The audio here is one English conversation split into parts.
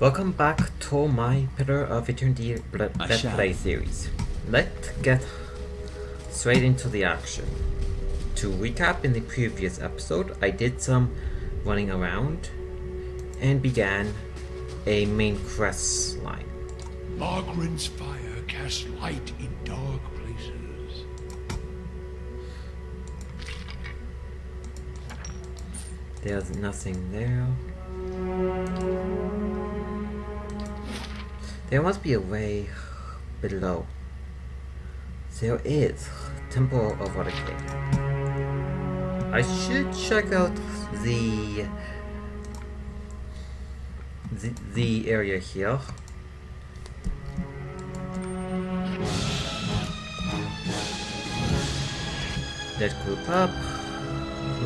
Welcome back to my Pillar of Eternity Let's Play series. Let's get straight into the action. To recap, in the previous episode, I did some running around and began a main quest line. Margaret's fire casts light in dark places. There's nothing there. There must be a way below. There is Temple of Water Cave. I should check out the area here. Let's group up,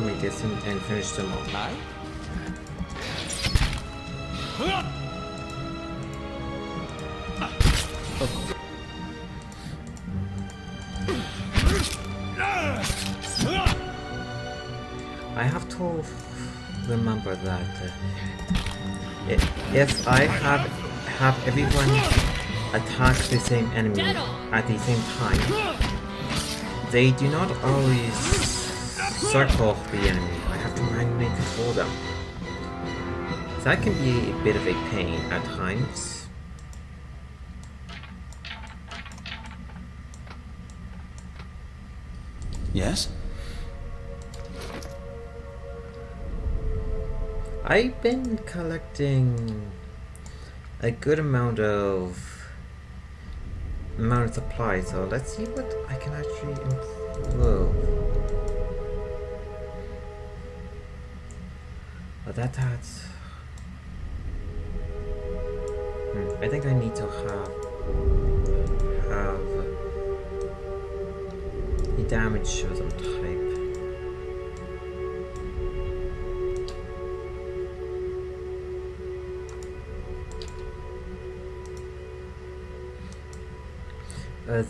make this and finish them all. I have to remember that if I have everyone attack the same enemy at the same time, they do not always circle the enemy. I have to manually control them. That can be a bit of a pain at times. Yes? I've been collecting a good amount of supplies, so let's see what I can actually improve. But that's I think I need to have the damage of some type.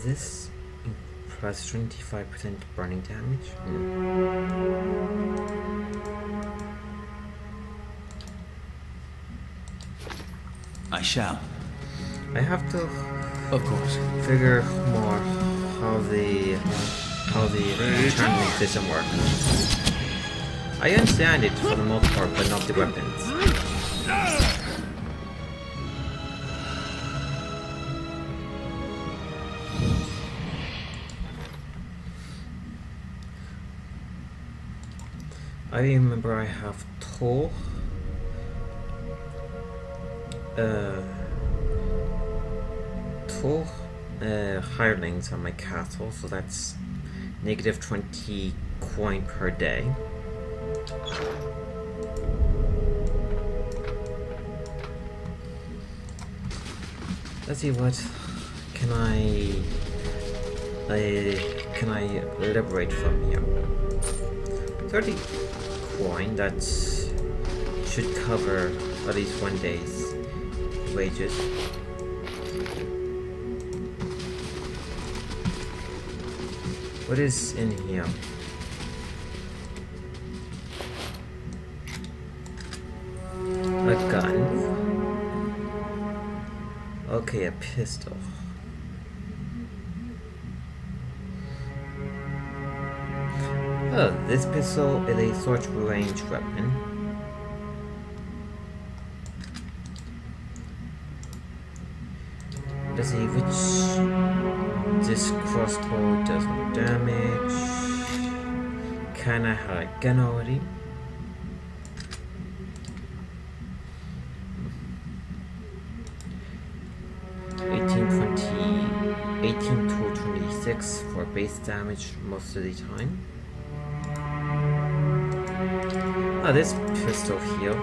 This plus 25% burning damage. I shall. I have to, of course, figure more how the channeling system works. I understand it for the most part, but not the weapons. I remember I have two hirelings on my castle, so that's negative 20 coin per day. Let's see, what can I liberate from here? 30 coin, that should cover at least one day's wages. What is in here? A gun. Okay, a pistol. Oh, this pistol is a short range weapon. Let's see which. This crossbow does no damage. Kinda had a gun already. $18 to 26 for base damage most of the time. Oh, this pistol here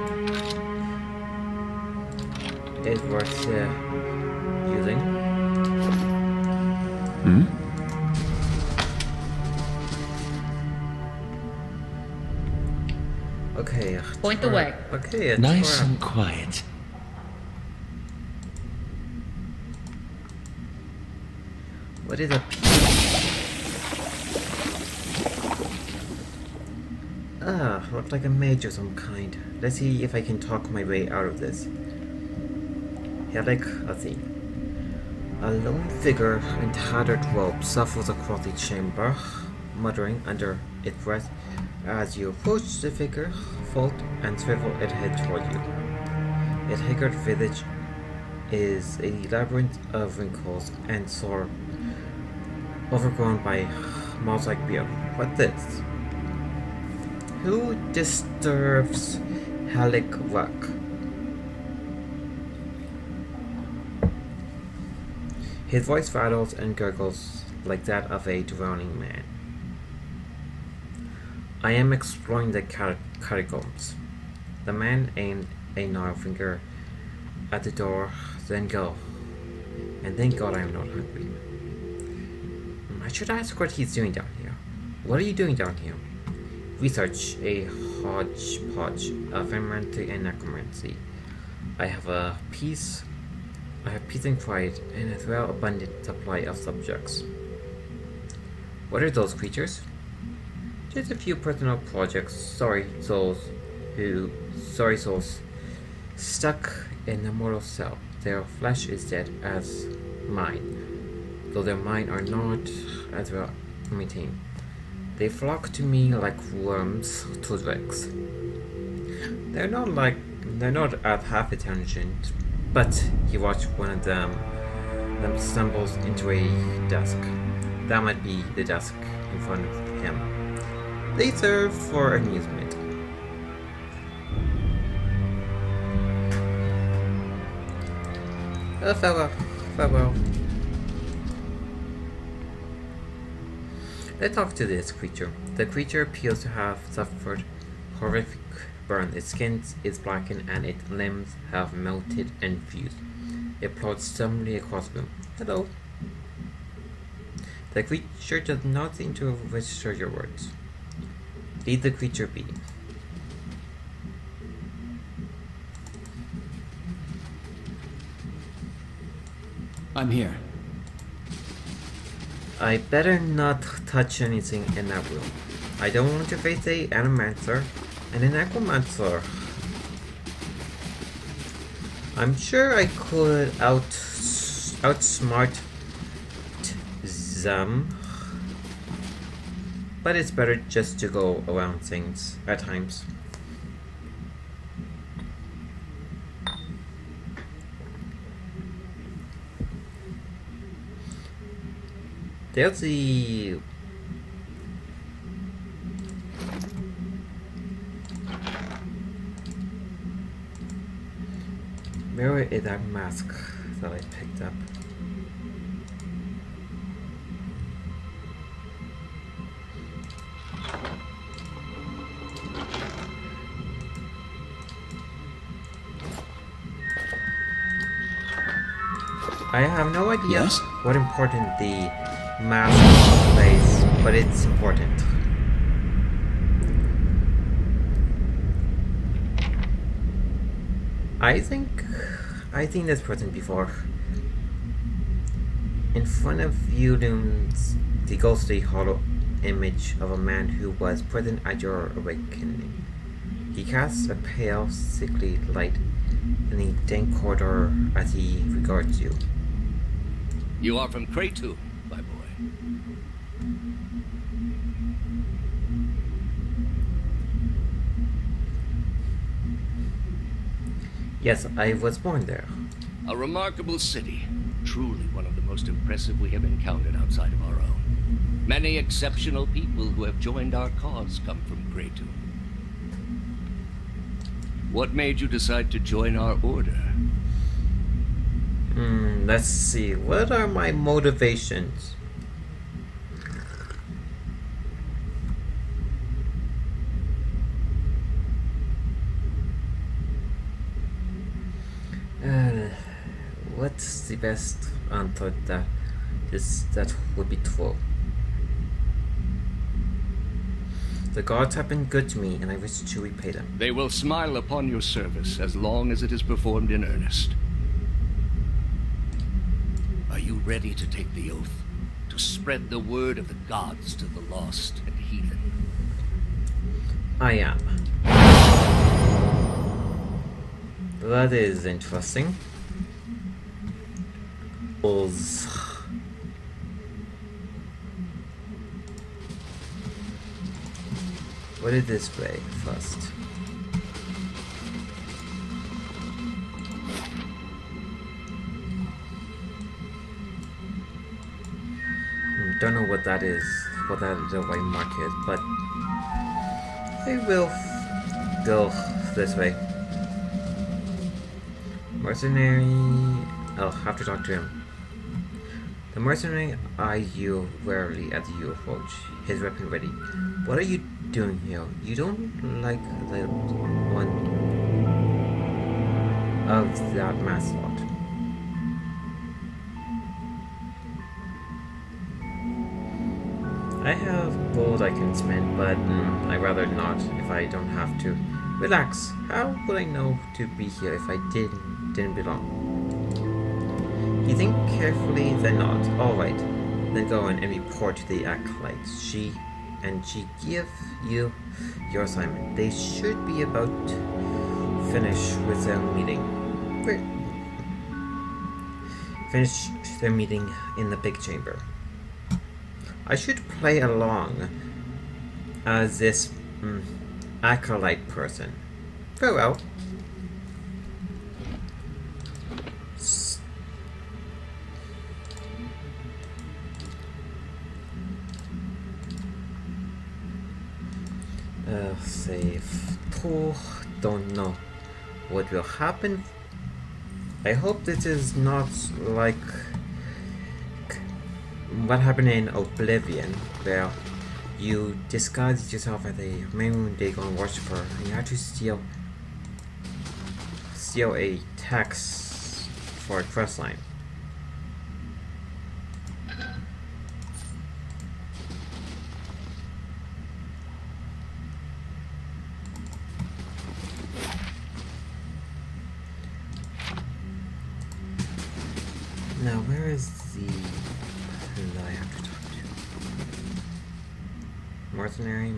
is worth using. Okay. Point the way. Okay. Nice and quiet. What is a looks like a mage of some kind. Let's see if I can talk my way out of this. Helic Athene. A lone figure in tattered robe shuffles across the chamber, muttering under its breath. As you approach the figure, fold and swivel its head toward you. Its haggard visage is a labyrinth of wrinkles and sore, overgrown by mouse-like beard. What this? Who disturbs Helic Rock? His voice rattles and gurgles like that of a drowning man. I am exploring the catacombs. The man aimed a gnarled finger at the door, then go. And thank God I am not hungry. I should ask what he's doing down here. What are you doing down here? Research, a hodgepodge of enmity and necromancy. I have peace and quiet, and a well abundant supply of subjects. What are those creatures? Just a few personal projects, sorry souls stuck in a mortal cell. Their flesh is dead as mine, though their mind are not as well maintained. They flock to me like worms to dregs. They're not as half intelligent, but he watched one of them stumbles into a desk. That might be the desk in front of him. They serve for amusement. Farewell. Let's talk to this creature. The creature appears to have suffered horrific burn. Its skin is blackened and its limbs have melted and fused. It plods suddenly across the room. Hello. The creature does not seem to register your words. Leave the creature be. I'm here. I better not touch anything in that room. I don't want to face a animancer and an necromancer. I'm sure I could outsmart them, but it's better just to go around things at times. There's the where is that mask that I picked up? I have no idea Yes? what important the mask plays, but it's important. I think this person before. In front of you looms the ghostly hollow image of a man who was present at your awakening. He casts a pale, sickly light in the dank corridor as he regards you. You are from Kratu, my boy. Yes, I was born there. A remarkable city. Truly one of the most impressive we have encountered outside of our own. Many exceptional people who have joined our cause come from Kratu. What made you decide to join our order? Let's see. What are my motivations? What's the best answer that would be true? The gods have been good to me, and I wish to repay them. They will smile upon your service as long as it is performed in earnest. Are you ready to take the oath? To spread the word of the gods to the lost and heathen? I am. That is interesting. Us. What is this way first? Don't know what that is, what that the white mark is, but I will go this way. Mercenary. I'll have to talk to him. The mercenary eyed you warily as you approach, his weapon ready. What are you doing here? You don't like the one of that mass lot. I have gold I can spend, but I'd rather not if I don't have to. Relax. How would I know to be here if I didn't belong? You think carefully, then nod. Alright. Then go in and report to the acolytes. She give you your assignment. They should be about to finish with their meeting. Finish their meeting in the big chamber. I should play along as this acolyte person. Very well. Save. Don't know what will happen. I hope this is not like what happened in Oblivion, where you disguised yourself as a Moon Dagon worshipper and you had to steal a text for a quest line. Now, where is the that I have to talk to? Mercenary.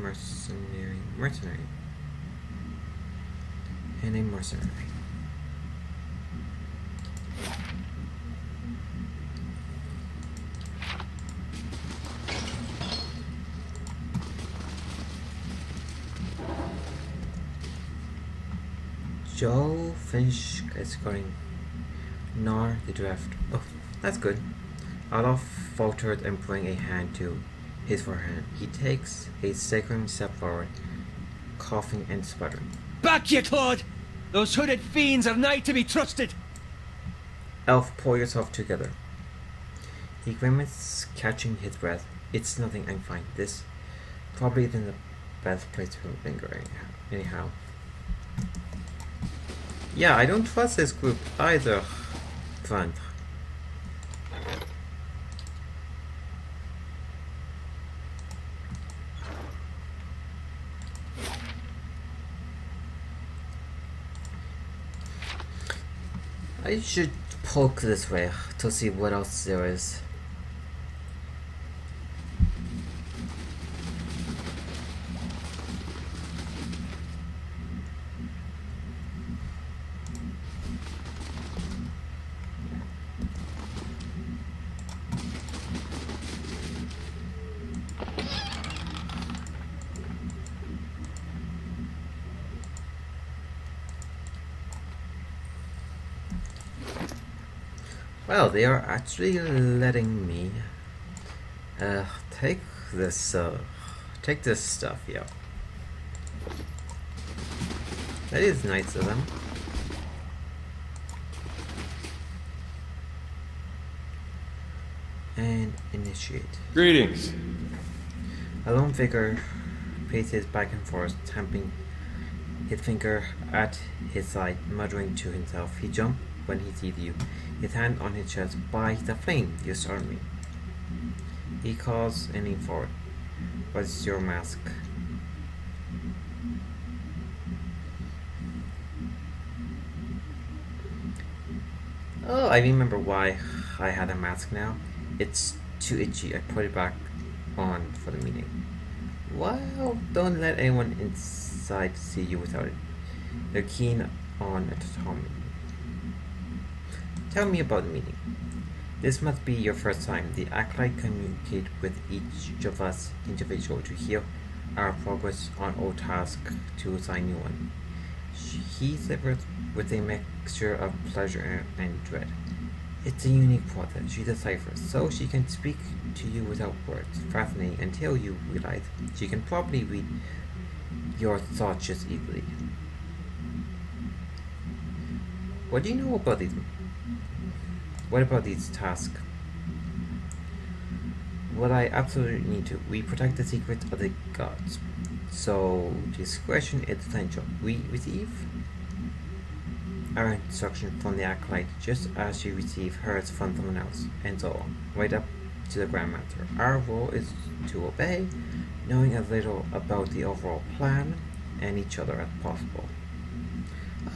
And a mercenary. Joe Finch escorting Nar the draft. Oh, that's good. Olaf faltered and bring a hand to his forehead. He takes a second step forward, coughing and sputtering. Back, ye Claude! Those hooded fiends are nigh to be trusted! Elf, pull yourself together. He grimaced, catching his breath. It's nothing, I'm fine. This probably isn't the best place to linger anyhow. Yeah, I don't trust this group either, friend. I should poke this way to see what else there is. Well, they are actually letting me take this stuff, yeah. That is nice of them. And initiate. Greetings. A lone figure paces back and forth, tapping his finger at his side, muttering to himself. He jumps when he sees you, his hand on his chest. By the flame, you start me. He calls and leans forward. What's your mask? Oh, I remember why I had a mask now. It's too itchy. I put it back on for the meeting. Well, don't let anyone inside see you without it. They're keen on autonomy. Tell me about the meeting. This must be your first time. The Acolyte communicate with each of us individually to hear our progress on old tasks to assign new one. He delivered with a mixture of pleasure and dread. It's a unique process. She deciphers, so she can speak to you without words. Fascinating until you realize she can probably read your thoughts just easily. What do you know about these? What about these tasks? Well, I absolutely need to. We protect the secrets of the gods, so discretion is essential. We receive our instruction from the acolyte just as she receives hers from someone else, and so on, right up to the Grandmaster. Our role is to obey, knowing as little about the overall plan and each other as possible.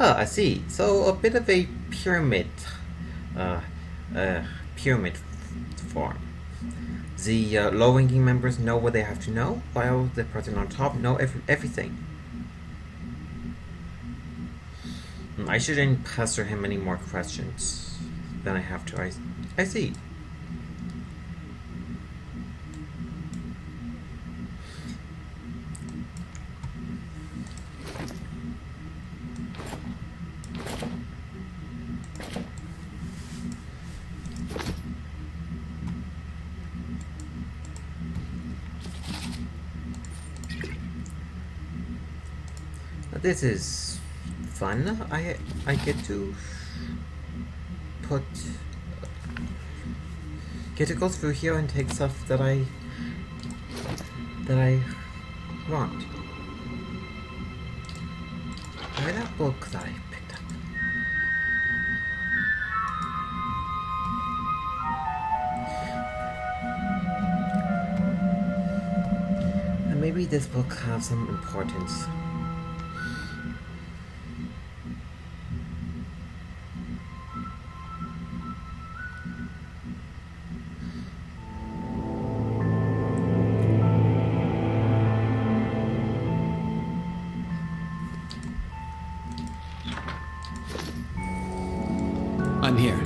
Ah, I see. So a bit of a pyramid, uh, pyramid form. The low-ranking members know what they have to know, while the person on top know everything. I shouldn't pester him any more questions than I have to. I see. This is fun. I get to put get to go through here and take stuff that I want. Where that book that I picked up? And maybe this book has some importance. I'm here.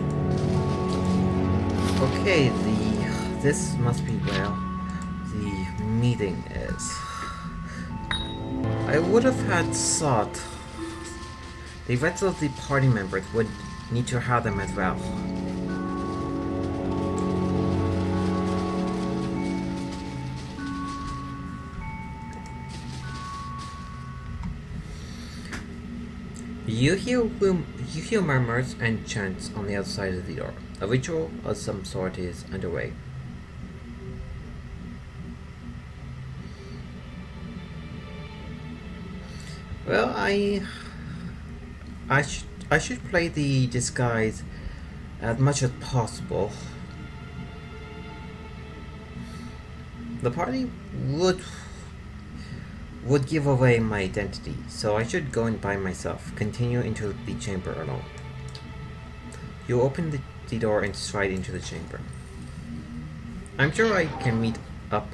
Okay, this must be where the meeting is. I would have had thought the rest of the party members would need to have them as well. You hear murmurs and chants on the outside of the door. A ritual of some sort is underway. Well, I should play the disguise as much as possible. The party would give away my identity, so I should go in by myself, continue into the chamber alone. You open the door and stride into the chamber. I'm sure I can meet up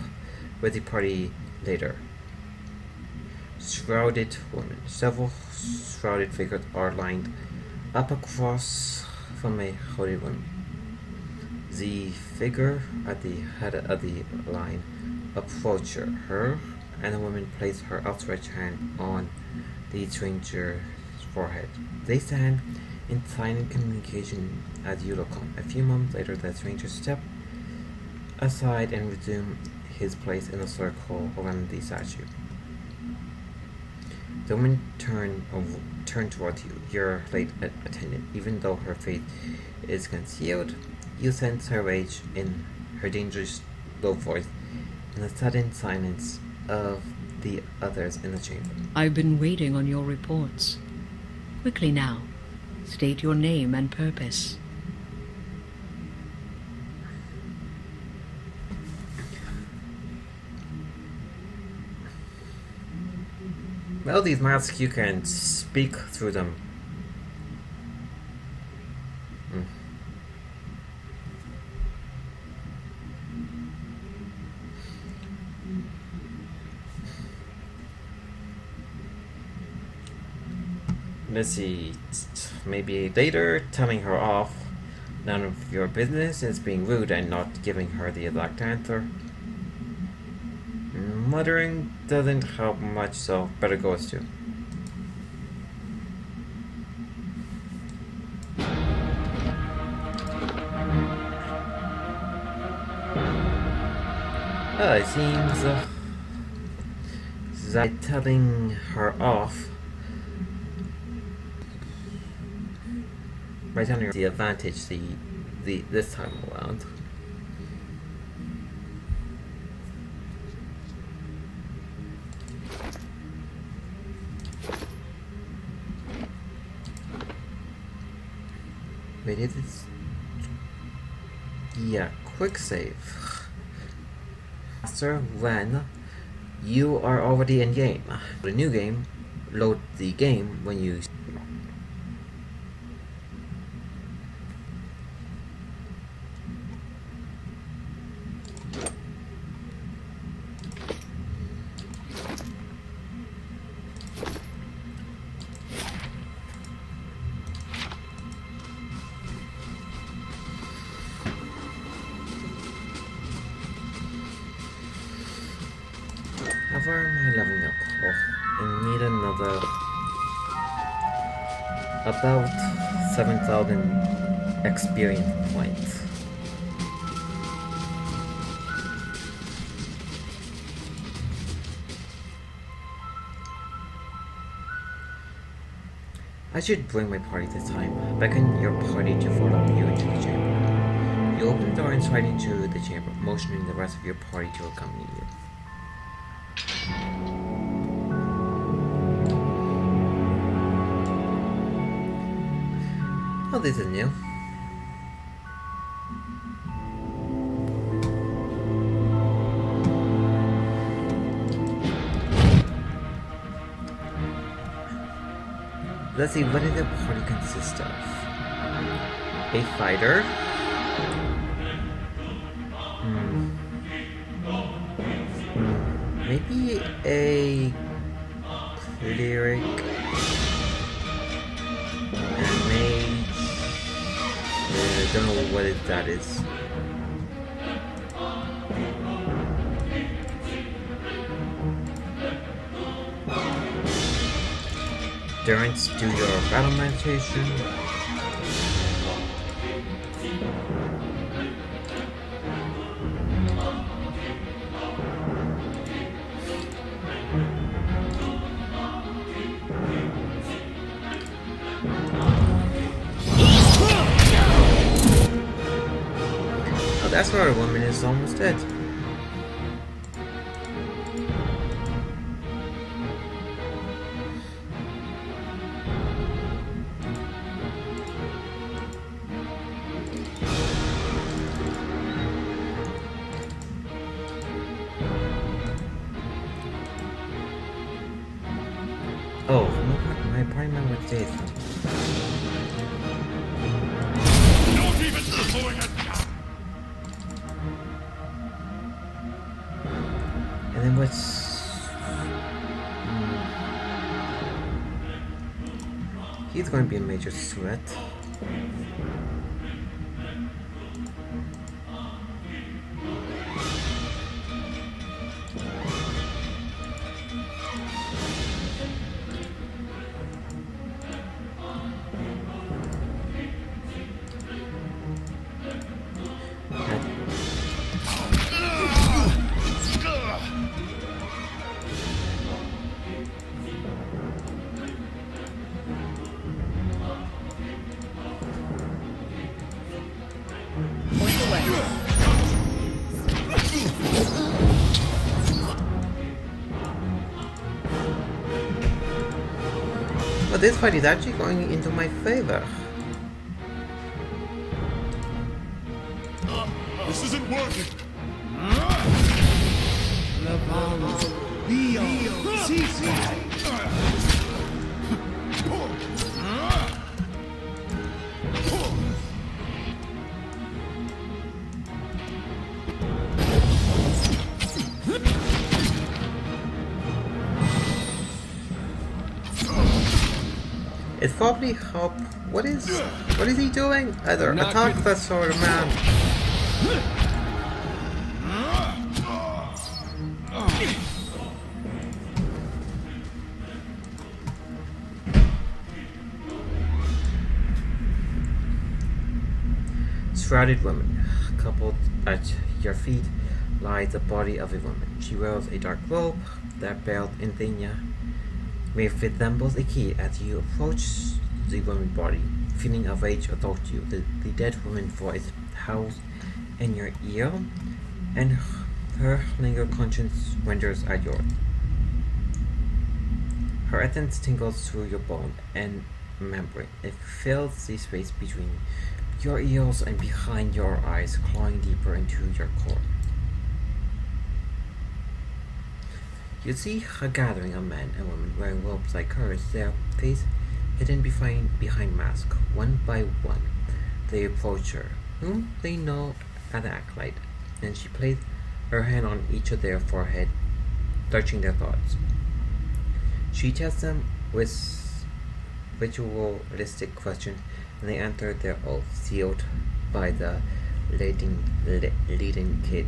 with the party later. Shrouded women. Several shrouded figures are lined up across from a hooded woman. The figure at the head of the line approaches her, and the woman places her outstretched hand on the stranger's forehead. They stand in silent communication as you look on. A few moments later, the stranger steps aside and resumes his place in the circle around the statue. The woman turned towards you, your late attendant. Even though her face is concealed, you sense her rage in her dangerous low voice and the sudden silence of the others in the chamber. I've been waiting on your reports. Quickly now, state your name and purpose. Well, these masks, you can speak through them. Let's see, maybe later telling her off None of your business is being rude and not giving her the exact answer. Muttering doesn't help much, so better go as too. It seems that telling her off by telling her the advantage this time around. Wait, is it? Yeah, quick save. Faster when you are already in game. The new game, load the game when you. How far am I leveling up? Oh, I need another about 7,000 experience points. I should bring my party this time. Beckon your party to follow you into the chamber. You open the door and stride into the chamber, motioning the rest of your party to accompany you. Oh, this is new. Let's see, what did the party consist of? A fighter? Maybe a cleric? And mage? I don't know what that is. Endurance, do your battle meditation. Oh, that's why our woman is almost dead. Oh, my party member stays. Not even throwing a And then what's... He's going to be a major threat. But this fight is actually going into my favor. This isn't working. It probably help. What is he doing? Either Not attack good. that sort of man. Shrouded woman. Coupled at your feet lies the body of a woman. She wears a dark robe that bears insignia resembles a key. As you approach the woman's body, feeling of rage assaults you. The dead woman's voice howls in your ear, and her lingering conscience renders at yours. Her essence tingles through your bone and membrane. It fills the space between your ears and behind your eyes, clawing deeper into your core. You see a gathering of men and women wearing robes like hers, their face hidden behind masks. One by one, they approach her, whom they know as an acolyte, and she places her hand on each of their forehead, searching their thoughts. She tests them with ritualistic questions, and they answer their oath, sealed by the leading key.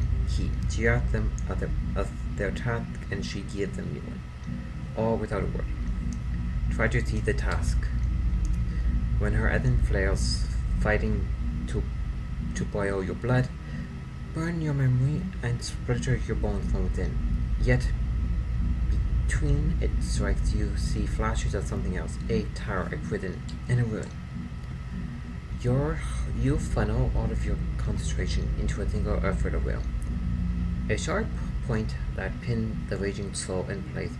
She asks them of their task, and she gives them new one, all without a word. Try to see the task. When her essence flares, fighting to boil your blood, burn your memory, and splinter your bones from within. Yet, between it strikes, you see flashes of something else, a tower, a prison, and a ruin. You funnel all of your concentration into a single effort of will. A sharp point that pins the raging soul in place,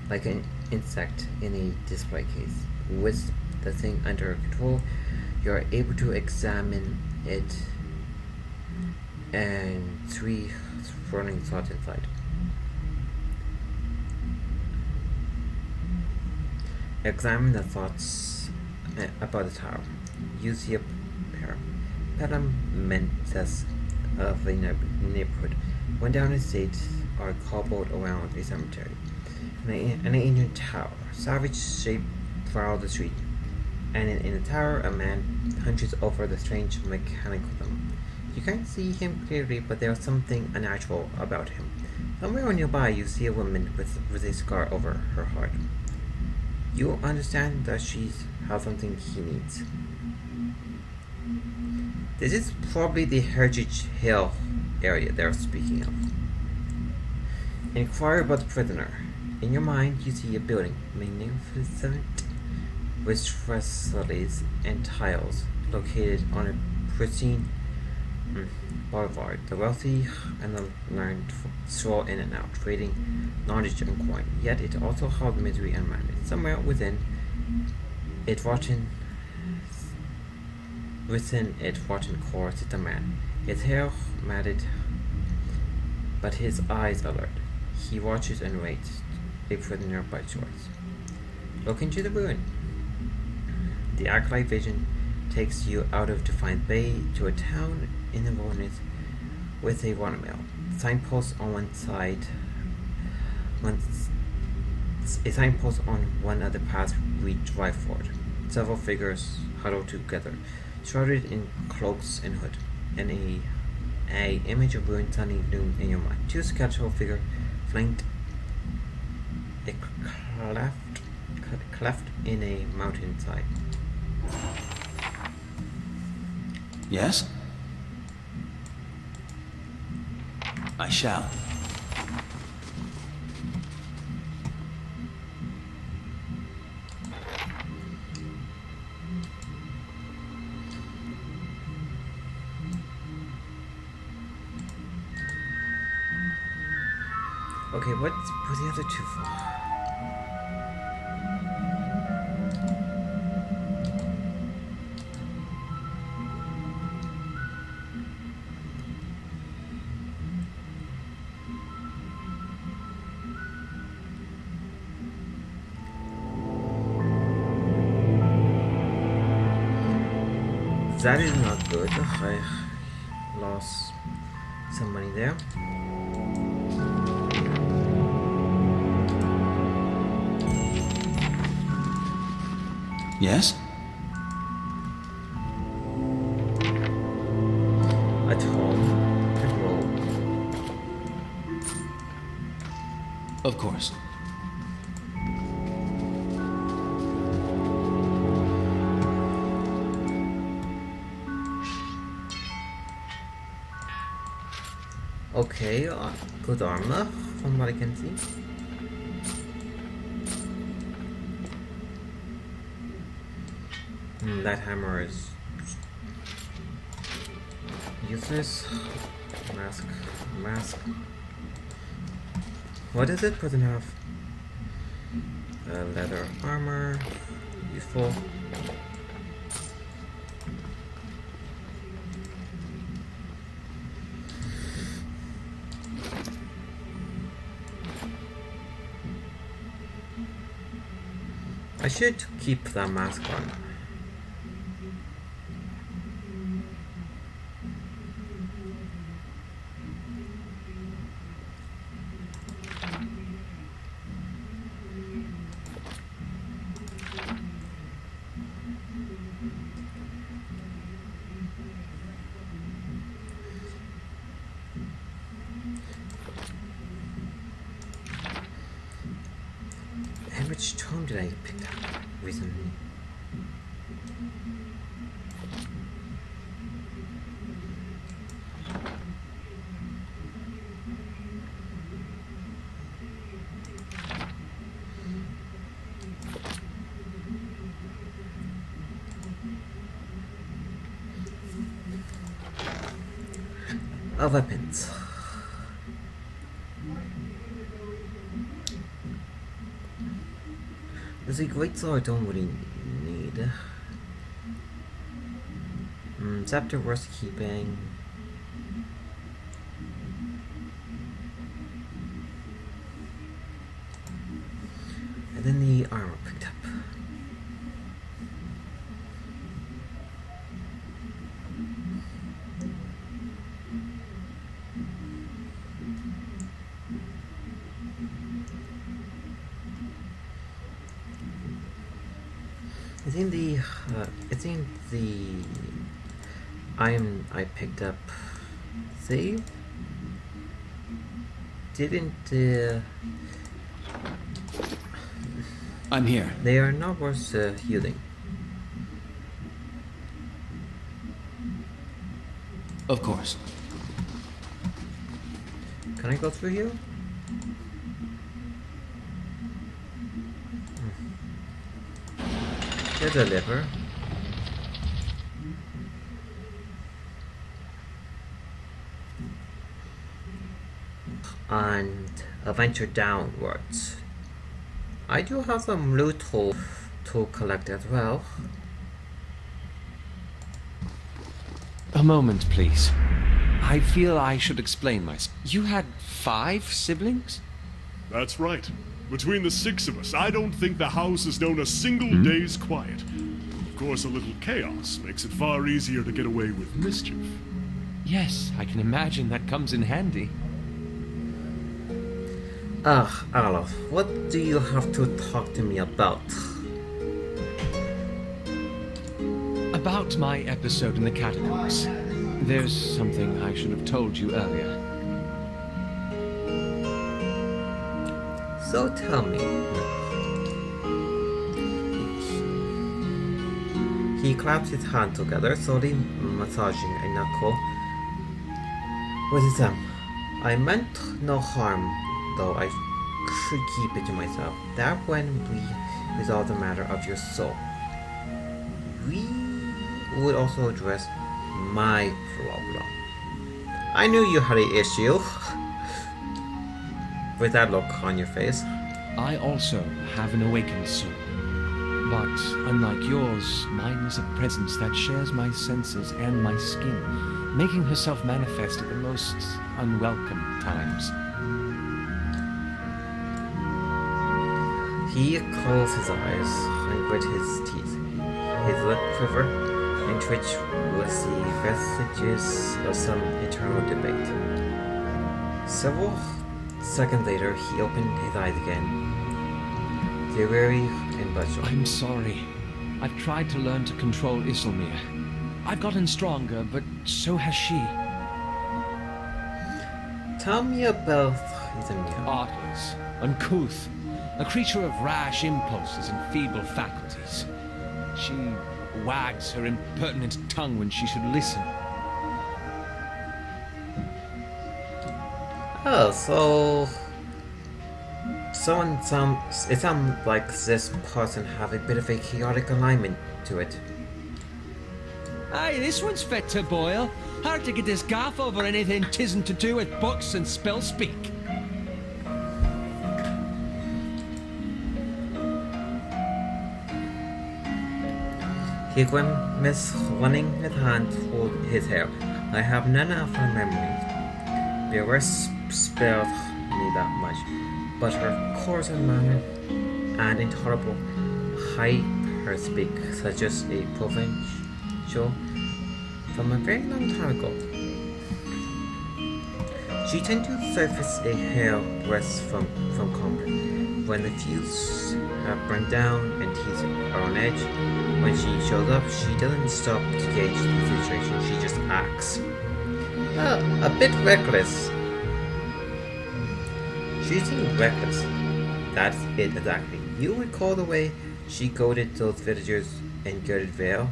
like an insect in a display case. With the thing under control, you are able to examine it and three swirling thoughts inside. Examine the thoughts about the tower. You see a pediments of a neighborhood. One down the street are cobbled around a cemetery. An ancient tower, savage shape prowls the street, and in the tower a man hunches over the strange mechanism. You can't see him clearly, but there's something unnatural about him. Somewhere nearby you see a woman with a scar over her heart. You understand that she has something he needs. This is probably the Heritage Hill area they're speaking of. Inquire about the prisoner. In your mind, you see a building, magnificent, with trestles and tiles, located on a pristine boulevard. The wealthy and the learned stroll in and out, trading knowledge and coin. Yet it also held misery and madness. Somewhere within it rotten core sits a man, his hair matted, but his eyes alert. He watches and waits, a prisoner by choice. Look into the ruin. The acolyte vision takes you out of Defiant Bay to a town in the wilderness with a watermill. Signposts on one side. A signpost on one of the paths we drive forward. Several figures huddled together, shrouded in cloaks and hood, and a image of ruin suddenly loomed in your mind. Two skeletal figures flanked a cleft in a mountainside. Yes? I shall. Okay, were the other two for? That is not good. I lost some money there. Yes? At home, enroll. Of course. Okay, good armor, from what I can see. That hammer is useless. Mask. What is it? Doesn't have leather armor. Useful. I should keep that mask on. And which tome did I pick up recently? Weapons. There's a great sword I don't really need. Scepter worth keeping. And then the armor picked up. I think the item I picked up save didn't I'm here. they are not worth healing. Of course. Can I go through here? There's a lever. And venture downwards. I do have some loot to collect as well. A moment, please. I feel I should explain myself. You had 5 siblings? That's right. Between the 6 of us, I don't think the house has known a single day's quiet. Of course, a little chaos makes it far easier to get away with mischief. Yes, I can imagine that comes in handy. Olaf, what do you have to talk to me about? About my episode in the catacombs. There's something I should have told you earlier. So tell me. He claps his hand together, slowly massaging a knuckle with his thumb. I meant no harm, though I should keep it to myself. That when we resolve the matter of your soul, we would also address my problem. I knew you had an issue with that look on your face. I also have an awakened soul. But unlike yours, mine is a presence that shares my senses and my skin, making herself manifest at the most unwelcome times. He closed his eyes and grit his teeth. His lip quivered, in which was the vestiges of some eternal debate. Several seconds later, he opened his eyes again. They were weary and bloodshot. I'm sorry. I've tried to learn to control Isilmir. I've gotten stronger, but so has she. Tell me about Isamir. Artless, uncouth, a creature of rash impulses and feeble faculties. She wags her impertinent tongue when she should listen. Oh, so it sounds like this person have a bit of a chaotic alignment to it. Aye, this one's fit to boil. Hard to get this gaff over anything tisn't to do with books and spell speak. Higwin miss running his hand through his hair. I have none of her memories. Beerus spared me that much, but her coarse manner and intolerable hyper speak suggest a provincial from a very long time ago. She tended to surface a hair breadth from comfort. When the fuse have burned down and teeth are on edge, when she shows up, she doesn't stop to gauge the situation, she just acts. A bit reckless. She seemed reckless. That's it exactly. You recall the way she goaded those villagers in Girded Vale?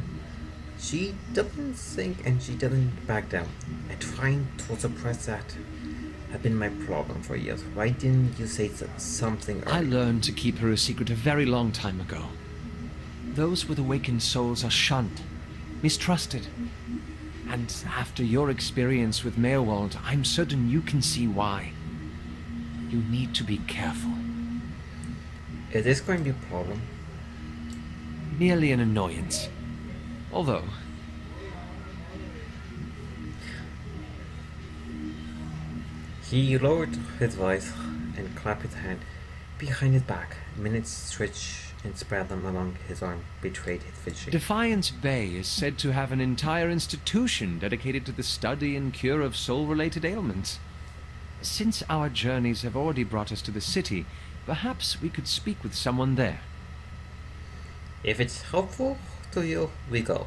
She doesn't sink and she doesn't back down. And trying to suppress that had been my problem for years. Why didn't you say something earlier? I learned to keep her a secret a very long time ago. Those with awakened souls are shunned, mistrusted. And after your experience with Meerwald, I'm certain you can see why. You need to be careful. Is this going to be a problem? Merely an annoyance. Although... He lowered his voice and clapped his hand behind his back. Minutes stretched and spread them along his arm betrayed his fidgeting. Defiance Bay is said to have an entire institution dedicated to the study and cure of soul-related ailments. Since our journeys have already brought us to the city, perhaps we could speak with someone there. If it's helpful to you, we go.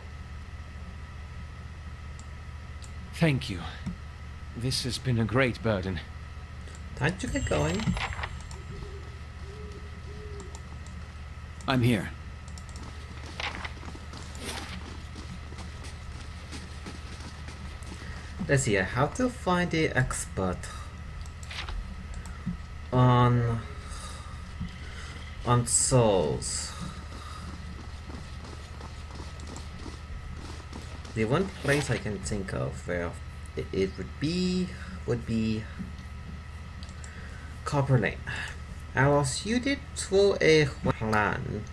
Thank you. This has been a great burden. Time to get going. I'm here. Let's see, I have to find the expert on souls. The one place I can think of where it would be Copper Lane. I was suited through a plan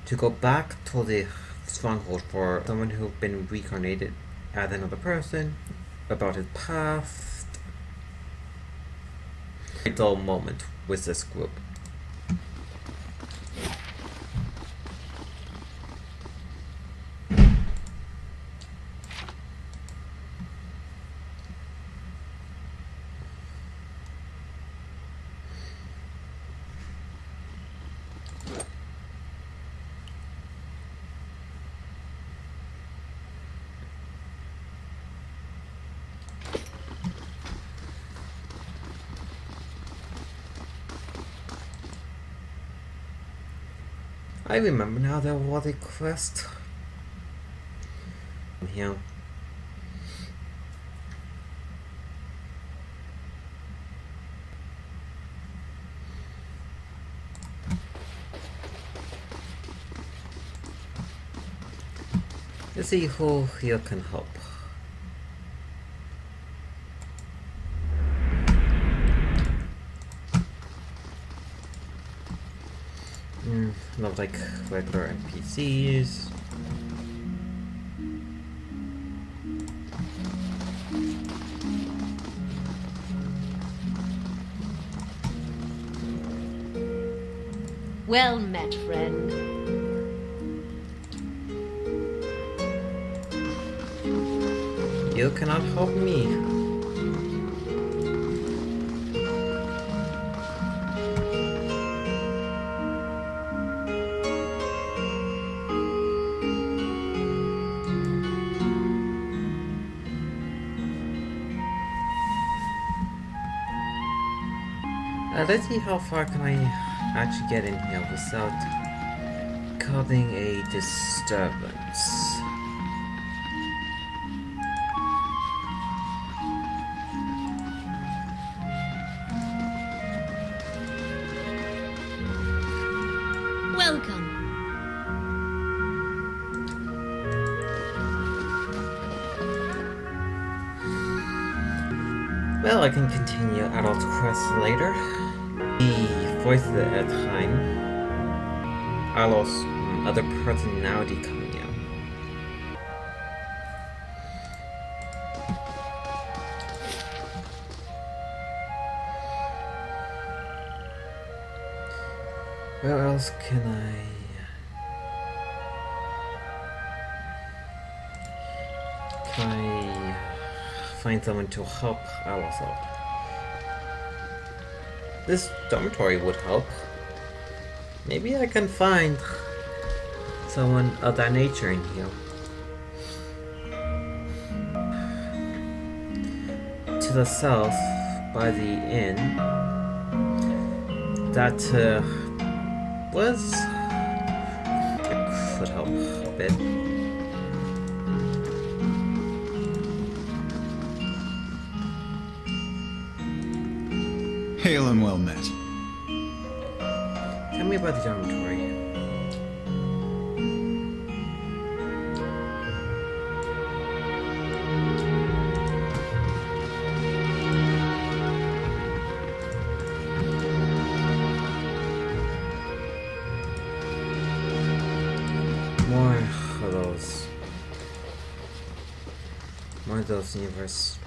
to go back to the stronghold for someone who's been reincarnated as another person, about his past. A dull moment with this group. I remember now there was a quest here. Let's see who here can help. Not like regular NPCs. Well met, friend. You cannot help me. Let's see how far can I actually get in here without causing a disturbance. Welcome. Well, I can continue Adult Quest later. The voice at a time. I lost other personality coming out. Where else can I find someone to help Alice out? This dormitory would help. Maybe I can find someone of that nature in here. To the south, by the inn, that was... it could help a bit. Hail and well met. Tell me about the dormitory. More of those. More of those universe.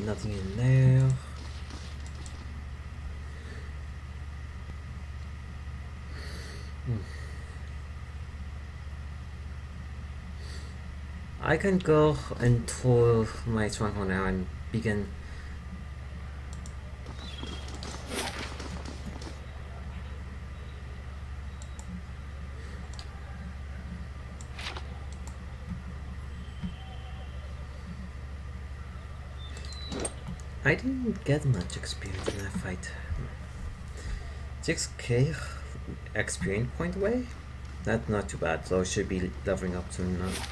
Nothing in there. I can go into my stronghold now and begin. I didn't get much experience in that fight. 6k experience point away? That's not too bad, so I should be leveling up soon enough.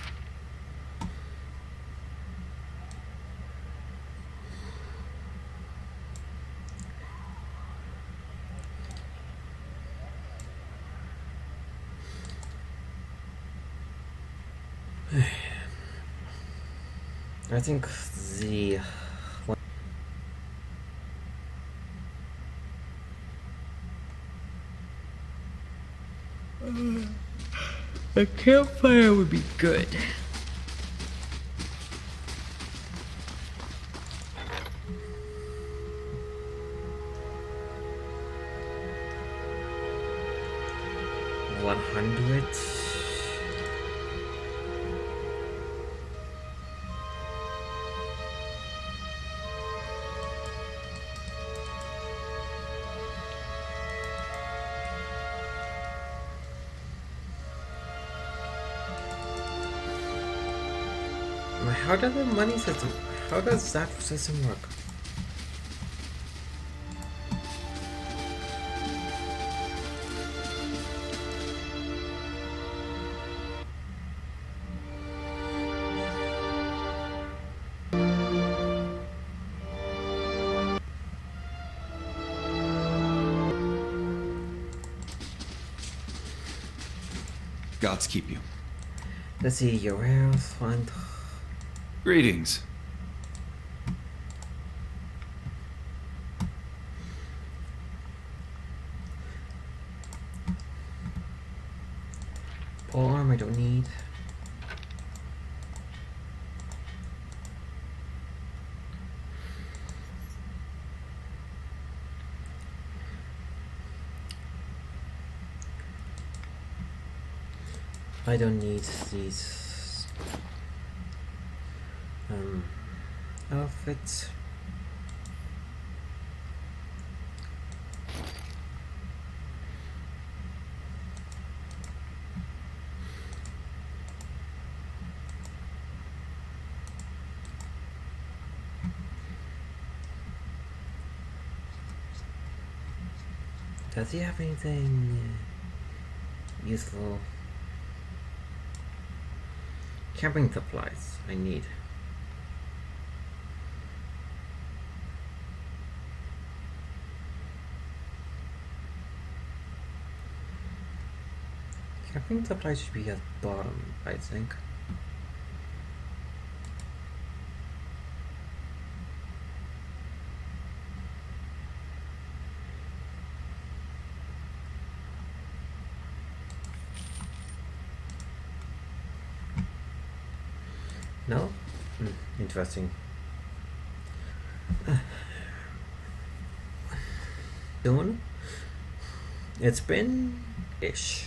I think the a campfire would be good. $100. How does the money system? How does that system work? Gods keep you. Let's see, your warehouse fund. Greetings. Pole arm I don't need. I don't need these outfits. Does he have anything useful? Camping supplies I need. Camping supplies should be at the bottom, I think. No? Interesting. Soon? It's been ish.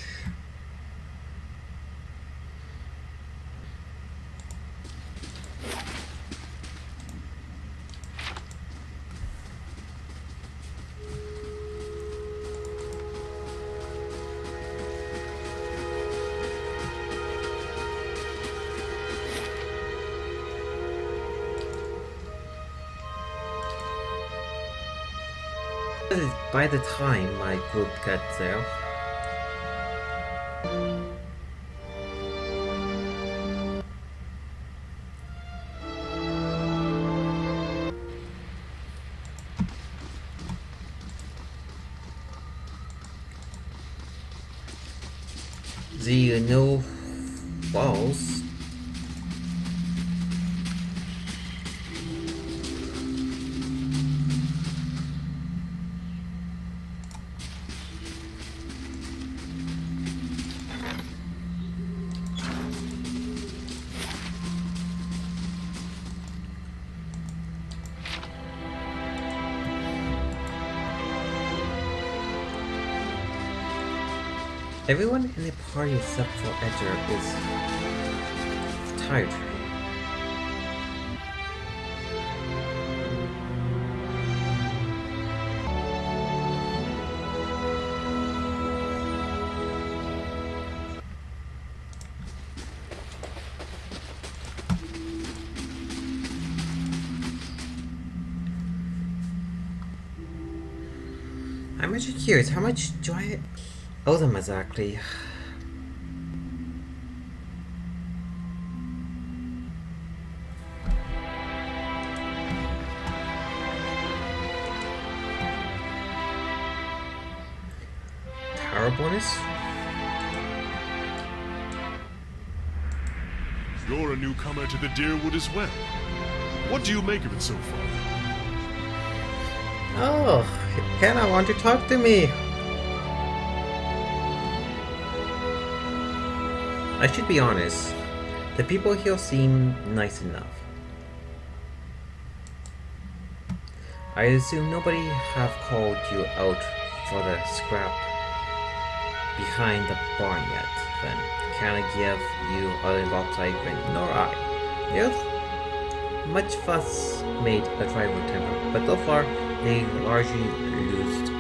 By the time my group gets there, the new walls everyone in the party except for Edger is tired. I'm actually curious, how much do I owe them exactly? Tower bonus? You're a newcomer to the Deerwood as well. What do you make of it so far? Oh, Hannah want to talk to me. I should be honest, the people here seem nice enough. I assume nobody have called you out for the scrap behind the barn yet, then can I give you a lopsided grin? Nor I. Yes, much fuss made a tribal temper, but so far they largely loosed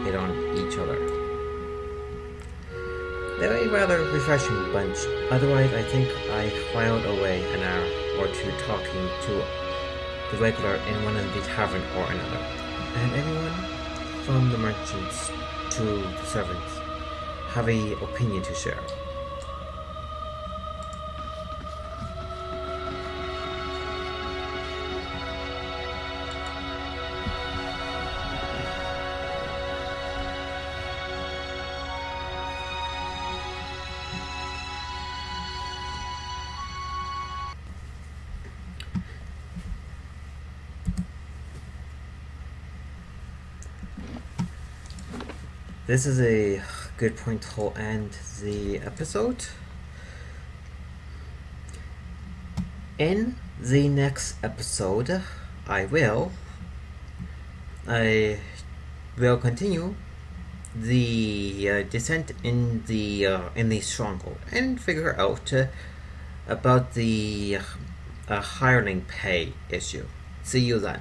it on each other. They're a rather refreshing bunch. Otherwise, I think I whiled away an hour or two talking to the regular in one of the tavern or another, and everyone from the merchants to the servants have a opinion to share. This is a good point to end the episode. In the next episode, I will continue the descent in the stronghold and figure out about the hireling pay issue. See you then.